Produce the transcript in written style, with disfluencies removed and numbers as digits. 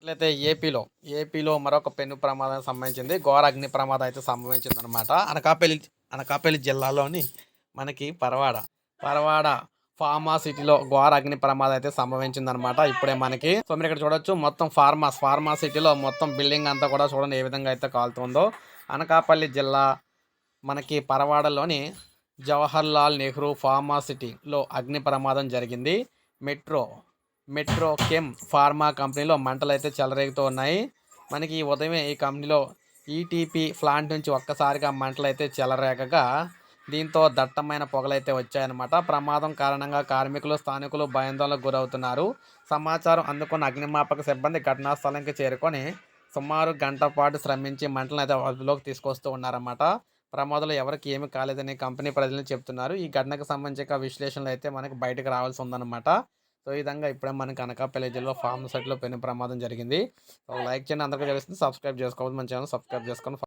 అట్లయితే ఏపీలో మరొక పెను ప్రమాదానికి సంబంధించింది ఘోర అగ్ని ప్రమాదం అయితే సంభవించిందనమాట. అనకాపల్లి జిల్లాలోని మనకి పరవాడ ఫార్మా సిటీలో ఘోర అగ్ని ప్రమాదం అయితే సంభవించిందనమాట. ఇప్పుడే మనకి సో మీరు ఇక్కడ చూడొచ్చు మొత్తం ఫార్మా సిటీలో మొత్తం బిల్డింగ్ అంతా కూడా చూడండి ఏ విధంగా అయితే కాలుతుందో. అనకాపల్లి జిల్లా మనకి పరవాడలోని జవహర్ లాల్ నెహ్రూ ఫార్మా సిటీలో అగ్ని ప్రమాదం జరిగింది. మెట్రో కెమ్ ఫార్మా కంపెనీలో మంటలు అయితే చెలరేగుతూ ఉన్నాయి. మనకి ఈ ఉదయమే ఈ కంపెనీలో ఈటీపీ ప్లాంట్ నుంచి ఒక్కసారిగా మంటలు అయితే చెలరేగగా దీంతో దట్టమైన పొగలైతే వచ్చాయన్నమాట. ప్రమాదం కారణంగా కార్మికులు స్థానికులు భయాందోళనకు గురవుతున్నారు. సమాచారం అందుకున్న అగ్నిమాపక సిబ్బంది ఘటనా స్థలానికి చేరుకొని సుమారు గంట పాటు శ్రమించి మంటలను అయితే అదుపులోకి తీసుకొస్తూ ఉన్నారన్నమాట. ప్రమాదంలో ఎవరికి ఏమీ కాలేదని కంపెనీ ప్రజలు చెప్తున్నారు. ఈ ఘటనకు సంబంధించిన విశ్లేషణలు అయితే మనకి బయటకు రావాల్సి ఉందన్నమాట. సో ఈ విధంగా ఇప్పుడే మనకి అనకాపల్లి జిల్లా ఫార్మ్ సైట్లో పెను ప్రమాదం జరిగింది. సో లైక్ చేయండి, అందరికీ తెలుస్తుంది. సబ్స్క్రైబ్ చేసుకోవాలి, మన ఛానల్ సబ్స్క్రైబ్ చేసుకొని